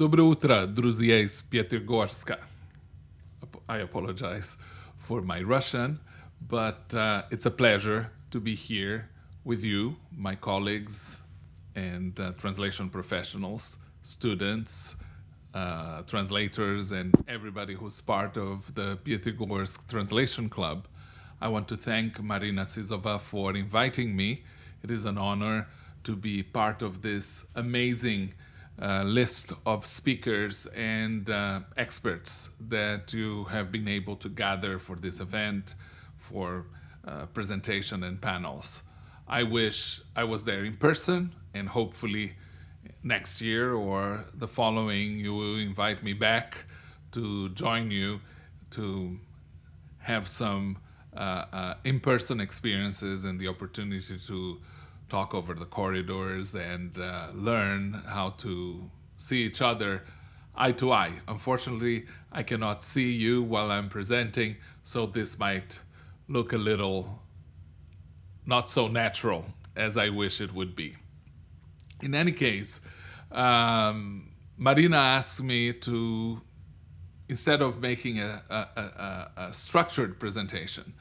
Dobro utro, друзья из Pietrgorska. I apologize for my Russian, but it's a pleasure to be here with you, my colleagues and translation professionals, students, translators, and everybody who's part of the Pietrgorsk Translation Club. I want to thank Marina Sizova for inviting me. It is an honor to be part of this amazing list of speakers and experts that you have been able to gather for this event, for presentation and panels. I wish I was there in person, and hopefully next year or the following, you will invite me back to join you to have some in-person experiences and the opportunity to talk over the corridors and learn how to see each other eye to eye. Unfortunately, I cannot see you while I'm presenting, so this might look a little not so natural as I wish it would be. In any case, Marina asked me to, instead of making a structured presentation,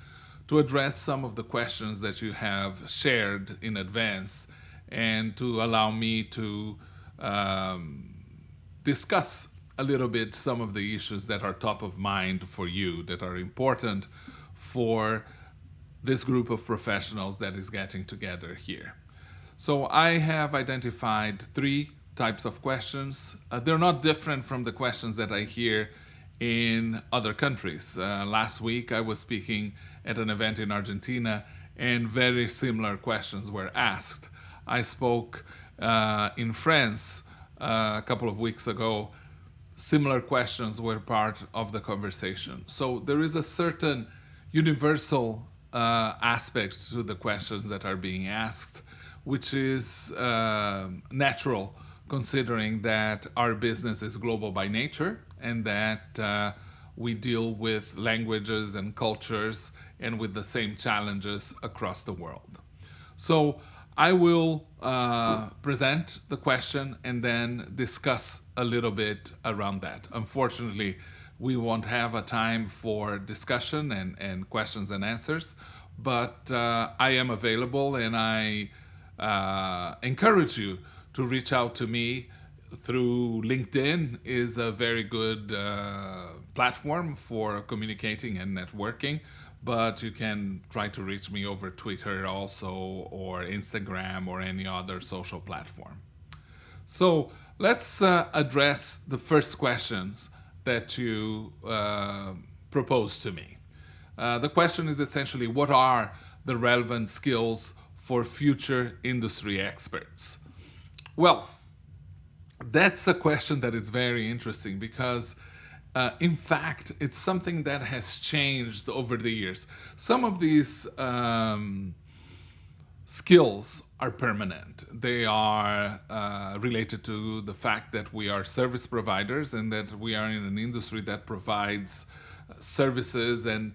to address some of the questions that you have shared in advance and to allow me to discuss a little bit some of the issues that are top of mind for you, that are important for this group of professionals that is getting together here. So I have identified three types of questions. They're not different from the questions that I hear in other countries. Last week I was speaking at an event in Argentina and very similar questions were asked. I spoke in France a couple of weeks ago. Similar questions were part of the conversation. So there is a certain universal aspect to the questions that are being asked, which is natural considering that our business is global by nature and that we deal with languages and cultures and with the same challenges across the world. So I will present the question and then discuss a little bit around that. Unfortunately, we won't have a time for discussion and questions and answers, but I am available and I encourage you to reach out to me through LinkedIn. Is a very good platform for communicating and networking, but you can try to reach me over Twitter also, or Instagram, or any other social platform. So let's address the first questions that you proposed to me. The question is essentially, what are the relevant skills for future industry experts? Well, that's a question that is very interesting because, in fact, it's something that has changed over the years. Some of these skills are permanent. They are related to the fact that we are service providers and that we are in an industry that provides services and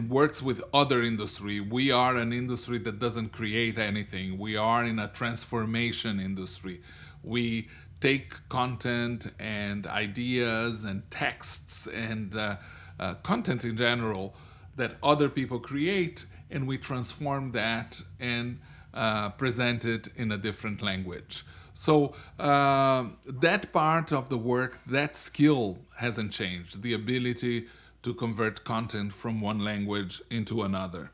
works with other industry. We are an industry that doesn't create anything. We are in a transformation industry. We take content and ideas and texts and content in general that other people create, and we transform that and present it in a different language. So that part of the work, that skill hasn't changed, the ability to convert content from one language into another.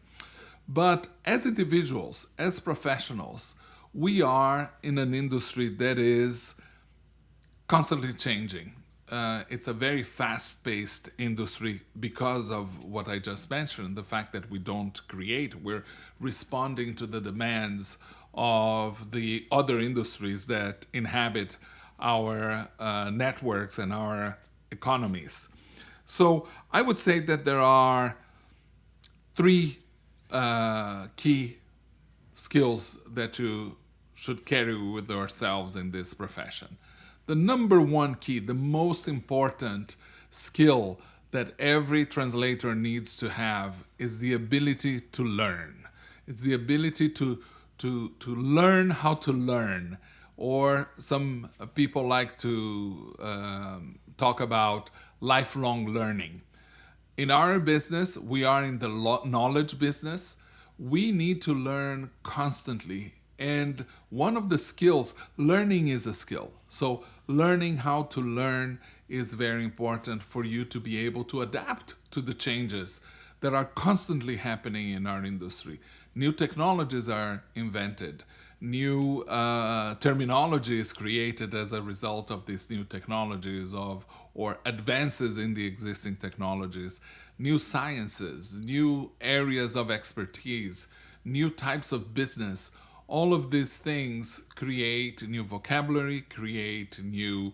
But as individuals, as professionals, we are in an industry that is constantly changing. It's a very fast-paced industry because of what I just mentioned, the fact that we don't create, we're responding to the demands of the other industries that inhabit our networks and our economies. So I would say that there are three key skills that you should carry with ourselves in this profession. The number one key, the most important skill that every translator needs to have is the ability to learn. It's the ability to learn how to learn. or some people like to talk about lifelong learning. In our business, we are in the knowledge business. We need to learn constantly. And one of the skills, learning is a skill. So, learning how to learn is very important for you to be able to adapt to the changes that are constantly happening in our industry. New technologies are invented, new terminology is created as a result of these new technologies or advances in the existing technologies, new sciences, new areas of expertise, new types of business. All of these things create new vocabulary, create new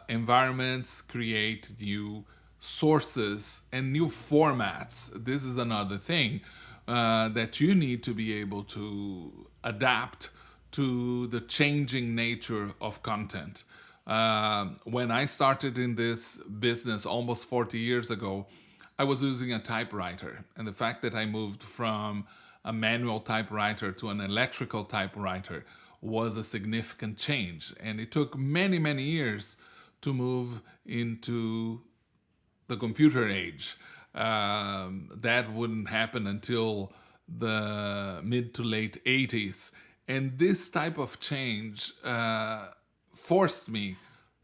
environments, create new sources and new formats. This is another thing that you need to be able to adapt to the changing nature of content. When I started in this business almost 40 years ago, I was using a typewriter. And the fact that I moved from a manual typewriter to an electrical typewriter was a significant change. And it took many, many years to move into the computer age. That wouldn't happen until the mid to late 80s. And this type of change forced me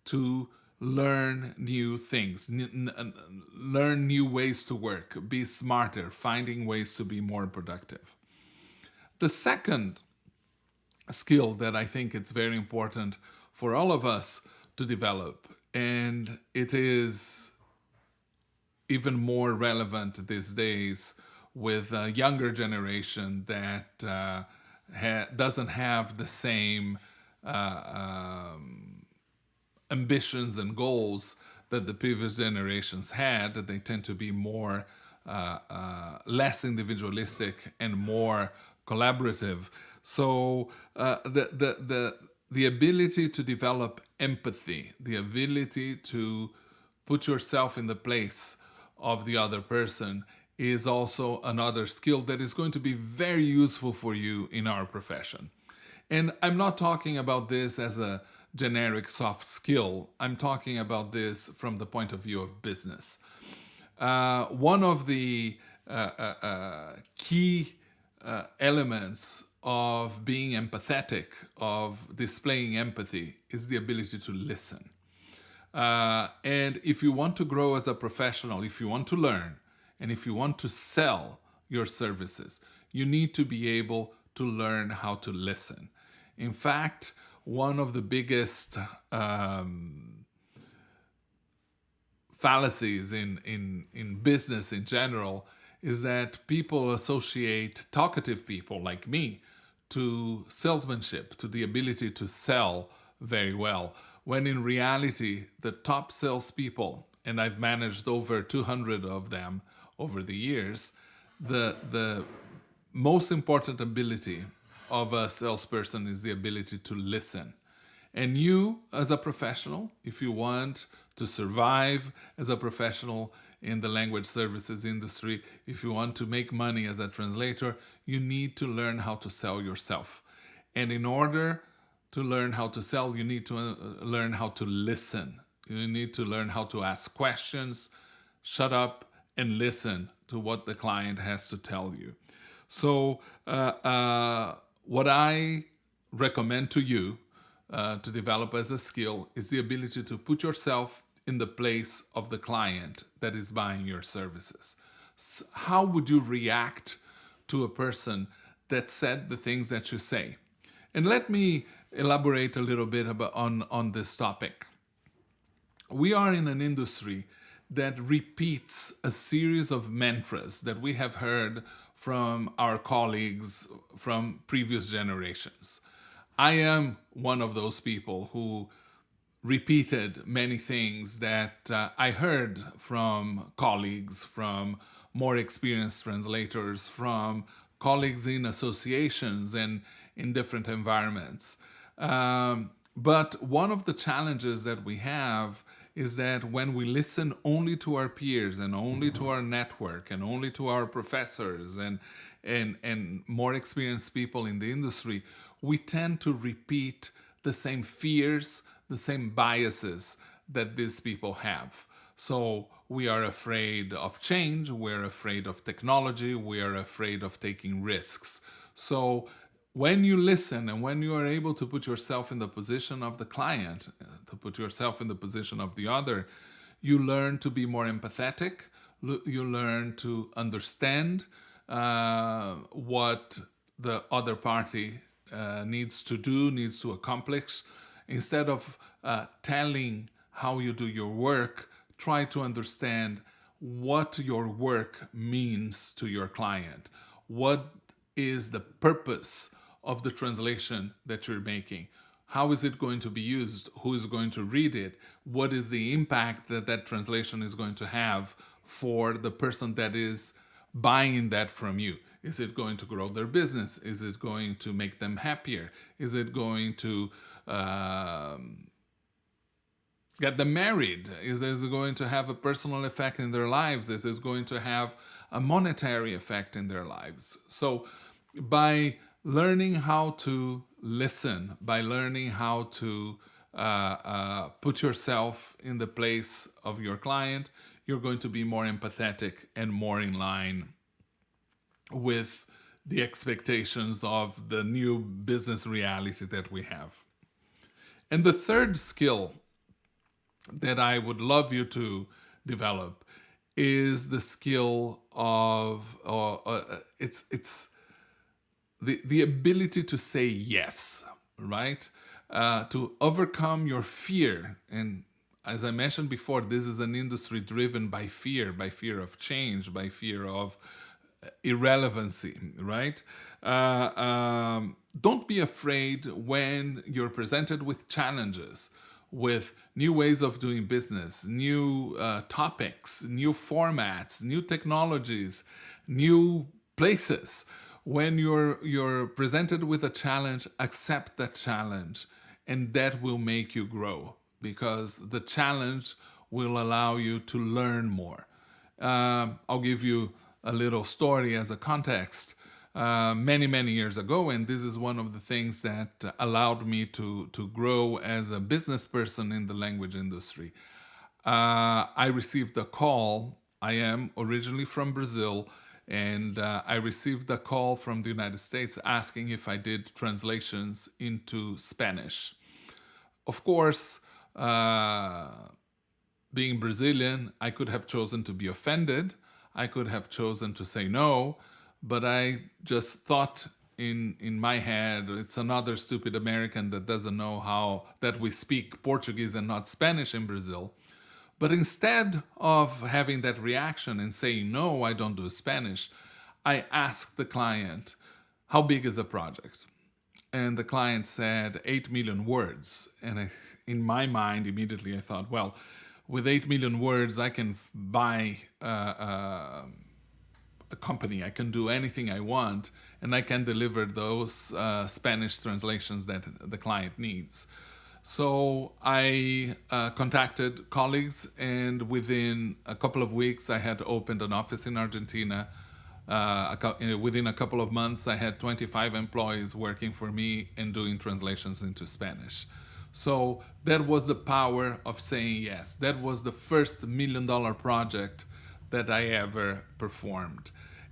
to learn new things, learn new ways to work, be smarter, finding ways to be more productive. The second skill that I think it's very important for all of us to develop, and it is even more relevant these days with a younger generation that doesn't have the same ambitions and goals that the previous generations had. They tend to be more less individualistic and more collaborative. So the ability to develop empathy, the ability to put yourself in the place of the other person is also another skill that is going to be very useful for you in our profession. And I'm not talking about this as a generic soft skill. I'm talking about this from the point of view of business. One of the key elements of being empathetic, of displaying empathy, is the ability to listen. And if you want to grow as a professional, if you want to learn, and if you want to sell your services, you need to be able to learn how to listen. In fact, one of the biggest fallacies in business in general is that people associate talkative people like me to salesmanship, to the ability to sell very well, when in reality, the top salespeople, and I've managed over 200 of them over the years, the most important ability of a salesperson is the ability to listen. And you, as a professional, if you want to survive as a professional in the language services industry, if you want to make money as a translator, you need to learn how to sell yourself. And in order to learn how to sell, you need to learn how to listen. You need to learn how to ask questions, shut up, and listen to what the client has to tell you. So, what I recommend to you to develop as a skill is the ability to put yourself in the place of the client that is buying your services. How would you react to a person that said the things that you say? And let me elaborate a little bit on this topic. We are in an industry that repeats a series of mantras that we have heard from our colleagues from previous generations. I am one of those people who repeated many things that I heard from colleagues, from more experienced translators, from colleagues in associations and in different environments. But one of the challenges that we have is that when we listen only to our peers and only to our network and only to our professors and more experienced people in the industry, we tend to repeat the same fears, the same biases that these people have. So we are afraid of change, we're afraid of technology, we are afraid of taking risks. So when you listen and when you are able to put yourself in the position of the client, to put yourself in the position of the other, you learn to be more empathetic, you learn to understand what the other party needs to do, needs to accomplish. Instead of telling how you do your work, try to understand what your work means to your client. What is the purpose of the translation that you're making? How is it going to be used? Who is going to read it? What is the impact that that translation is going to have for the person that is buying that from you? Is it going to grow their business? Is it going to make them happier? Is it going to get them married? Is it going to have a personal effect in their lives? Is it going to have a monetary effect in their lives? So by learning how to listen, by learning how to put yourself in the place of your client, you're going to be more empathetic and more in line with the expectations of the new business reality that we have. And the third skill that I would love you to develop is the skill of it's the ability to say yes, right? To overcome your fear. And as I mentioned before, this is an industry driven by fear of change, by fear of irrelevancy, right? Don't be afraid when you're presented with challenges, with new ways of doing business, new topics, new formats, new technologies, new places. When you're presented with a challenge, accept that challenge, and that will make you grow, because the challenge will allow you to learn more. I'll give you a little story as a context. Many years ago, and this is one of the things that allowed me to grow as a business person in the language industry. I received a call. I am originally from Brazil, and I received a call from the United States asking if I did translations into Spanish. Of course, being Brazilian, I could have chosen to be offended. I could have chosen to say no, but I just thought in my head, it's another stupid American that doesn't know how that we speak Portuguese and not Spanish in Brazil. But instead of having that reaction and saying, no, I don't do Spanish, I asked the client, how big is a project? And the client said 8 million words. And in my mind, immediately I thought, well, with 8 million words, I can buy a company. I can do anything I want, and I can deliver those Spanish translations that the client needs. So I contacted colleagues, and within a couple of weeks, I had opened an office in Argentina. Within a couple of months, I had 25 employees working for me and doing translations into Spanish. So that was the power of saying yes. That was the first $1 million project that I ever performed.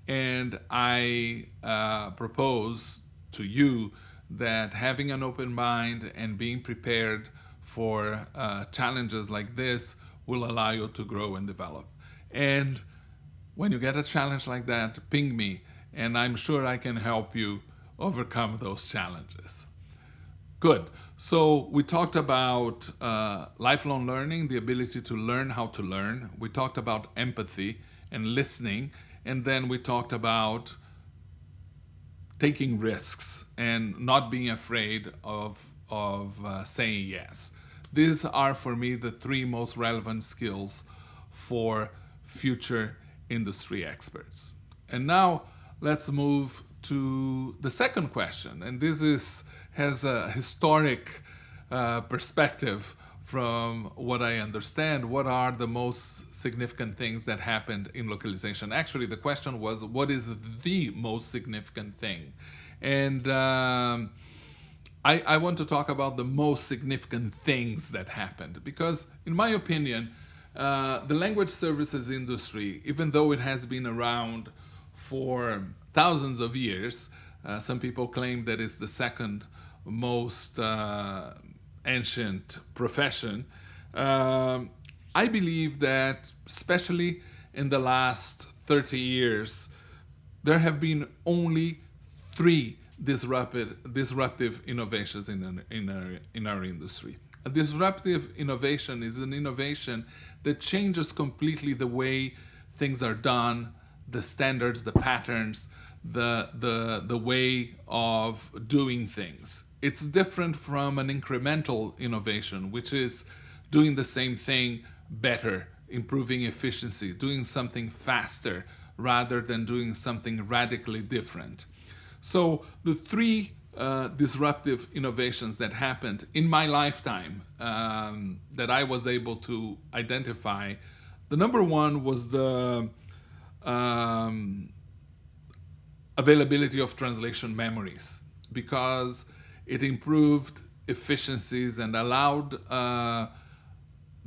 And I propose to you that having an open mind and being prepared for challenges like this will allow you to grow and develop. And when you get a challenge like that, ping me, and I'm sure I can help you overcome those challenges. Good. So we talked about lifelong learning, the ability to learn how to learn. We talked about empathy and listening. And then we talked about taking risks and not being afraid of saying yes. These are, for me, the three most relevant skills for future industry experts. And now let's move to the second question. And this has a historic perspective from what I understand, what are the most significant things that happened in localization? Actually, the question was, what is the most significant thing? And I want to talk about the most significant things that happened because, in my opinion, the language services industry, even though it has been around for thousands of years, some people claim that it's the second most ancient profession. I believe that, especially in the last 30 years, there have been only three disruptive innovations in our industry. A disruptive innovation is an innovation that changes completely the way things are done, the standards, the patterns, the way of doing things. It's different from an incremental innovation, which is doing the same thing better, improving efficiency, doing something faster rather than doing something radically different. So the three disruptive innovations that happened in my lifetime that I was able to identify, the number one was the availability of translation memories, because it improved efficiencies and allowed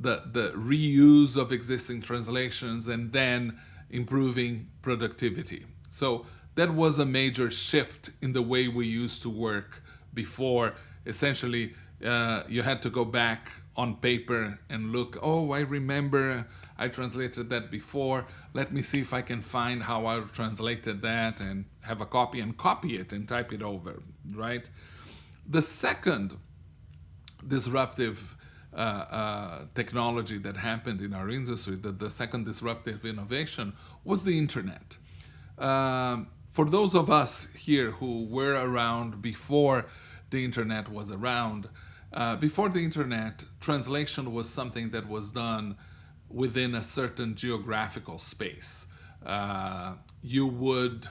the reuse of existing translations and then improving productivity. So that was a major shift in the way we used to work before. Essentially, you had to go back on paper and look, oh, I remember I translated that before. Let me see if I can find how I translated that and have a copy and copy it and type it over, right? The second disruptive technology that happened in our industry, the second disruptive innovation, was the internet. For those of us here who were around before the internet was around, before the internet, translation was something that was done within a certain geographical space. You would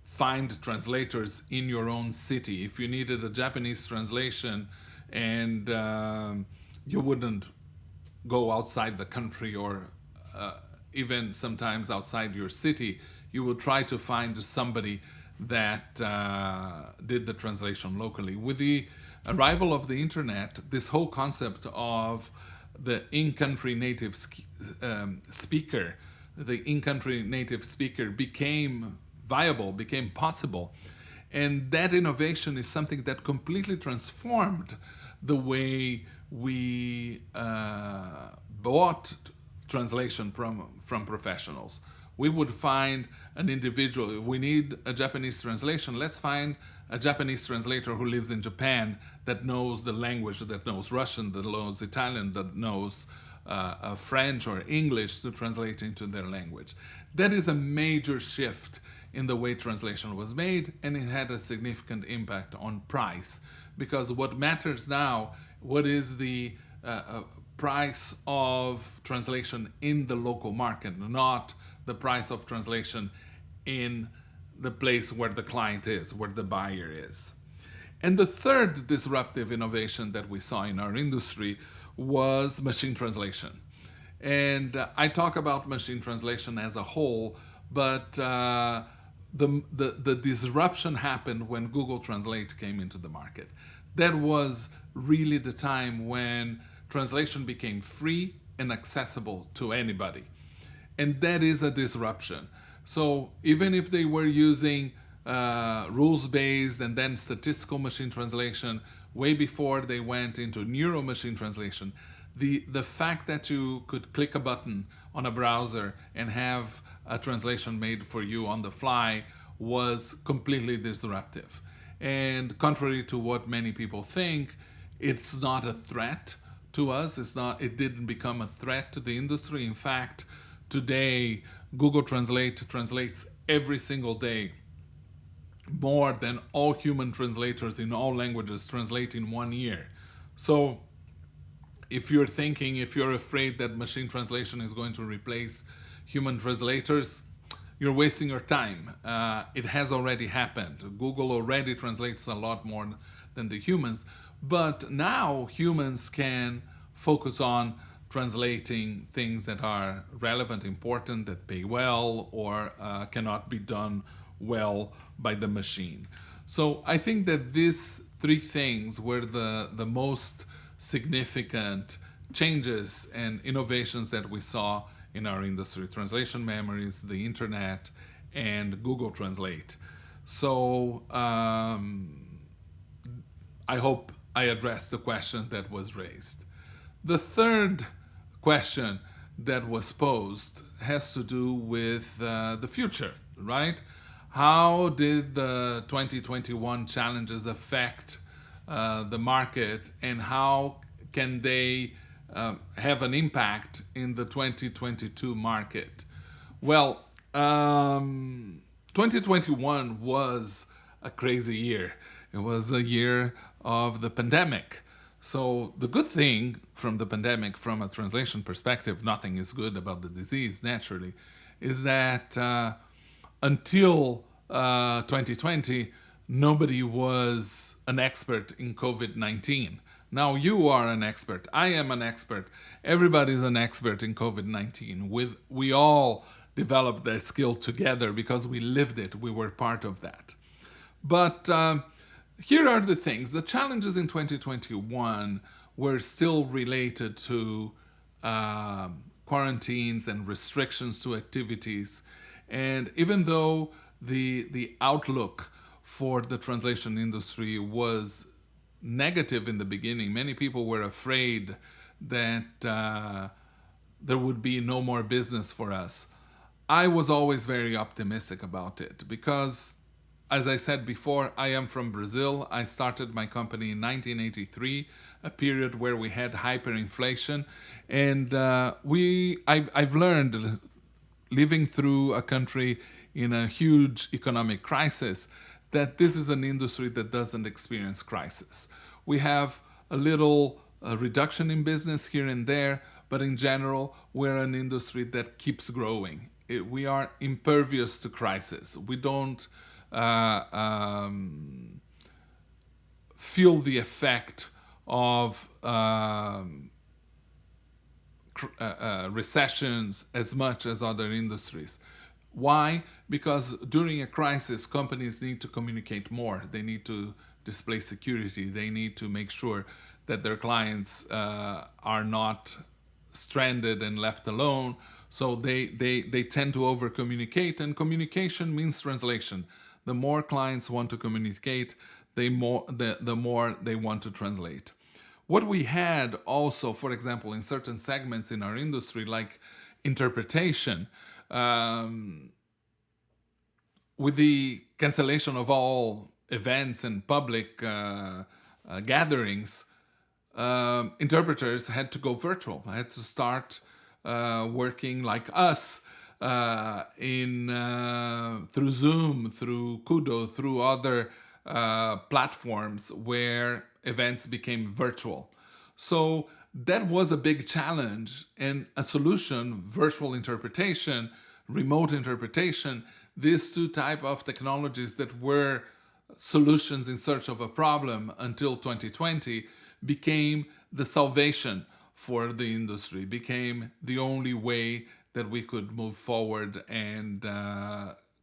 find translators in your own city. If you needed a Japanese translation and you wouldn't go outside the country or even sometimes outside your city, you would try to find somebody that did the translation locally. With the arrival of the internet, this whole concept of the in-country native speaker, the in-country native speaker became viable, became possible. And that innovation is something that completely transformed the way we bought translation from professionals. We would find an individual, if we need a Japanese translation, let's find a Japanese translator who lives in Japan that knows the language, that knows Russian, that knows Italian, that knows French or English to translate into their language. That is a major shift in the way translation was made, and it had a significant impact on price, because what matters now, what is the price of translation in the local market, not the price of translation in the place where the client is, where the buyer is. And the third disruptive innovation that we saw in our industry was machine translation. And I talk about machine translation as a whole, but the disruption happened when Google Translate came into the market. That was really the time when translation became free and accessible to anybody. And that is a disruption. So even if they were using rules-based and then statistical machine translation way before they went into neuro machine translation, the fact that you could click a button on a browser and have a translation made for you on the fly was completely disruptive. And contrary to what many people think, it's not a threat to us. It didn't become a threat to the industry. In fact, today, Google Translate translates every single day more than all human translators in all languages translate in 1 year. So if you're afraid that machine translation is going to replace human translators, you're wasting your time. It has already happened. Google already translates a lot more than the humans. But now humans can focus on translating things that are relevant, important, that pay well, or cannot be done well by the machine. So I think that these three things were the most significant changes and innovations that we saw in our industry: translation memories, the internet, and Google Translate. So I hope I addressed the question that was raised. The third question that was posed has to do with the future, right? How did the 2021 challenges affect the market, and how can they have an impact in the 2022 market? Well, 2021 was a crazy year. It was a year of the pandemic. So, the good thing from the pandemic, from a translation perspective, nothing is good about the disease, naturally, is that until 2020, nobody was an expert in COVID 19. Now you are an expert. I am an expert. Everybody's an expert in COVID 19. We all developed that skill together because we lived it. We were part of that. But here are the things. The challenges in 2021 were still related to quarantines and restrictions to activities. And even though the outlook for the translation industry was negative in the beginning, many people were afraid that there would be no more business for us. I was always very optimistic about it because, as I said before, I am from Brazil. I started my company in 1983, a period where we had hyperinflation, and I've learned, living through a country in a huge economic crisis, that this is an industry that doesn't experience crisis. We have a little reduction in business here and there, but in general, we're an industry that keeps growing. We are impervious to crisis. We don't feel the effect of recessions as much as other industries. Why? Because during a crisis, companies need to communicate more. They need to display security. They need to make sure that their clients are not stranded and left alone. So they tend to over communicate, and communication means translation. The more clients want to communicate, the more they want to translate. What we had also, for example, in certain segments in our industry, like interpretation, with the cancellation of all events and public gatherings, interpreters had to go virtual. Had to start working like us through Zoom, through Kudo, through other platforms where events became virtual. So that was a big challenge, and a solution: virtual interpretation, remote interpretation. These two type of technologies that were solutions in search of a problem until 2020 became the salvation for the industry, became the only way that we could move forward and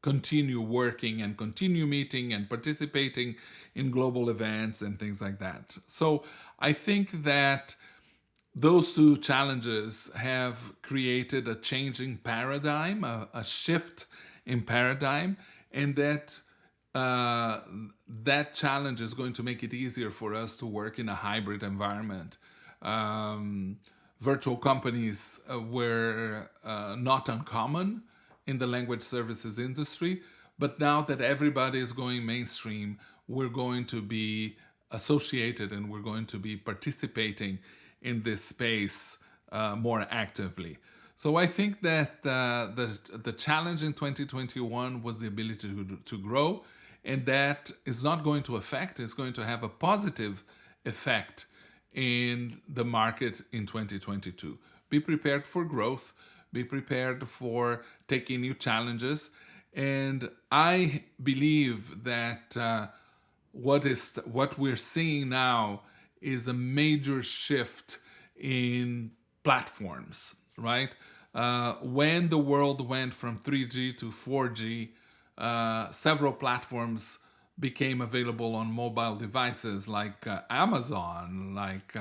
continue working and continue meeting and participating in global events and things like that. So I think that those two challenges have created a changing paradigm, a shift in paradigm, and that that challenge is going to make it easier for us to work in a hybrid environment. Virtual companies were not uncommon in the language services industry, but now that everybody is going mainstream, we're going to be associated and we're going to be participating in this space more actively. So I think that the challenge in 2021 was the ability to grow, and that is not going to affect, it's going to have a positive effect in the market in 2022. Be prepared for growth, be prepared for taking new challenges, and I believe that what we're seeing now is a major shift in platforms, right? When the world went from 3G to 4G, several platforms became available on mobile devices like Amazon, like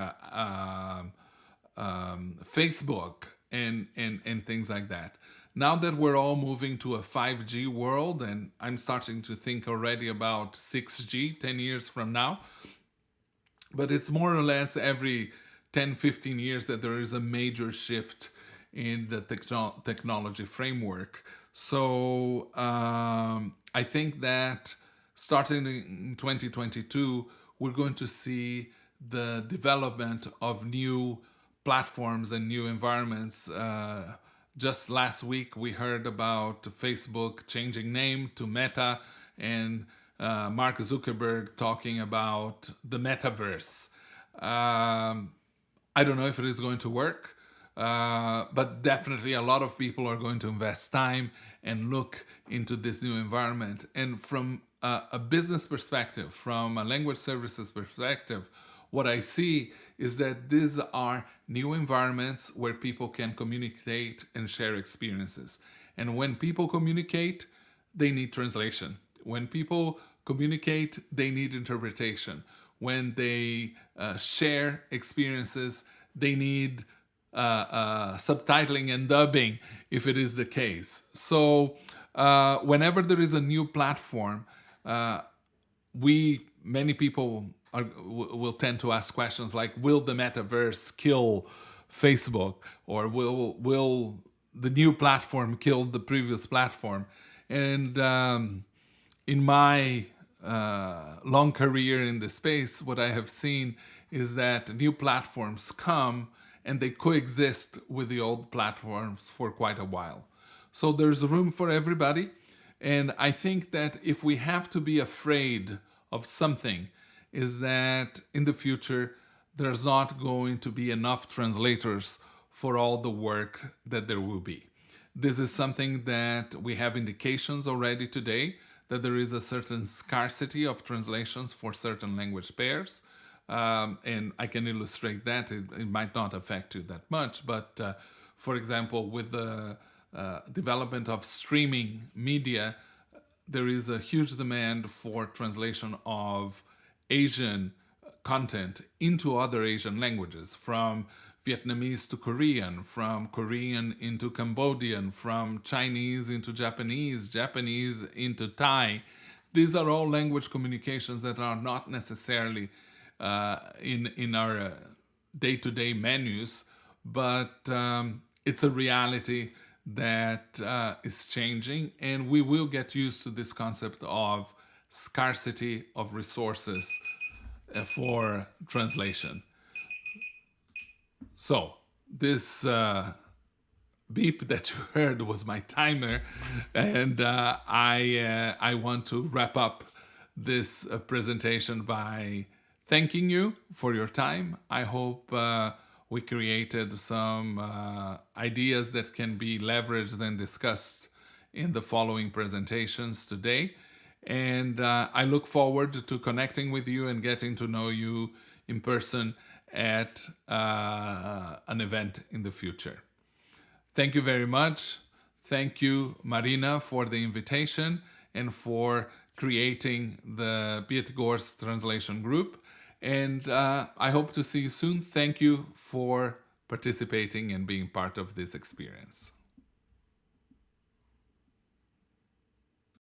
Facebook, and things like that. Now that we're all moving to a 5G world, and I'm starting to think already about 6G 10 years from now, but it's more or less every 10, 15 years that there is a major shift in the technology framework. So I think that starting in 2022, we're going to see the development of new platforms and new environments. Just last week, we heard about Facebook changing name to Meta, and Mark Zuckerberg talking about the metaverse. I don't know if it is going to work, but definitely a lot of people are going to invest time and look into this new environment. And from a business perspective, from a language services perspective, what I see is that these are new environments where people can communicate and share experiences. And when people communicate, they need translation. When people communicate, they need interpretation. When they share experiences, they need subtitling and dubbing if it is the case. So whenever there is a new platform, many people will tend to ask questions like, will the metaverse kill Facebook, or will the new platform kill the previous platform? And in my long career in the space, what I have seen is that new platforms come and they coexist with the old platforms for quite a while. So there's room for everybody. And I think that if we have to be afraid of something, is that in the future, there's not going to be enough translators for all the work that there will be. This is something that we have indications already today, that there is a certain scarcity of translations for certain language pairs. And I can illustrate that. It might not affect you that much, but for example, with the development of streaming media, there is a huge demand for translation of Asian content into other Asian languages, from Vietnamese to Korean, from Korean into Cambodian, from Chinese into Japanese, Japanese into Thai. These are all language communications that are not necessarily in our day-to-day menus, but it's a reality that is changing, and we will get used to this concept of scarcity of resources for translation. So this beep that you heard was my timer, and I want to wrap up this presentation by thanking you for your time. I hope we created some ideas that can be leveraged and discussed in the following presentations today. And I look forward to connecting with you and getting to know you in person at an event in the future. Thank you very much. Thank you, Marina, for the invitation and for creating the Piet Goor's translation group. And I hope to see you soon. Thank you for participating and being part of this experience.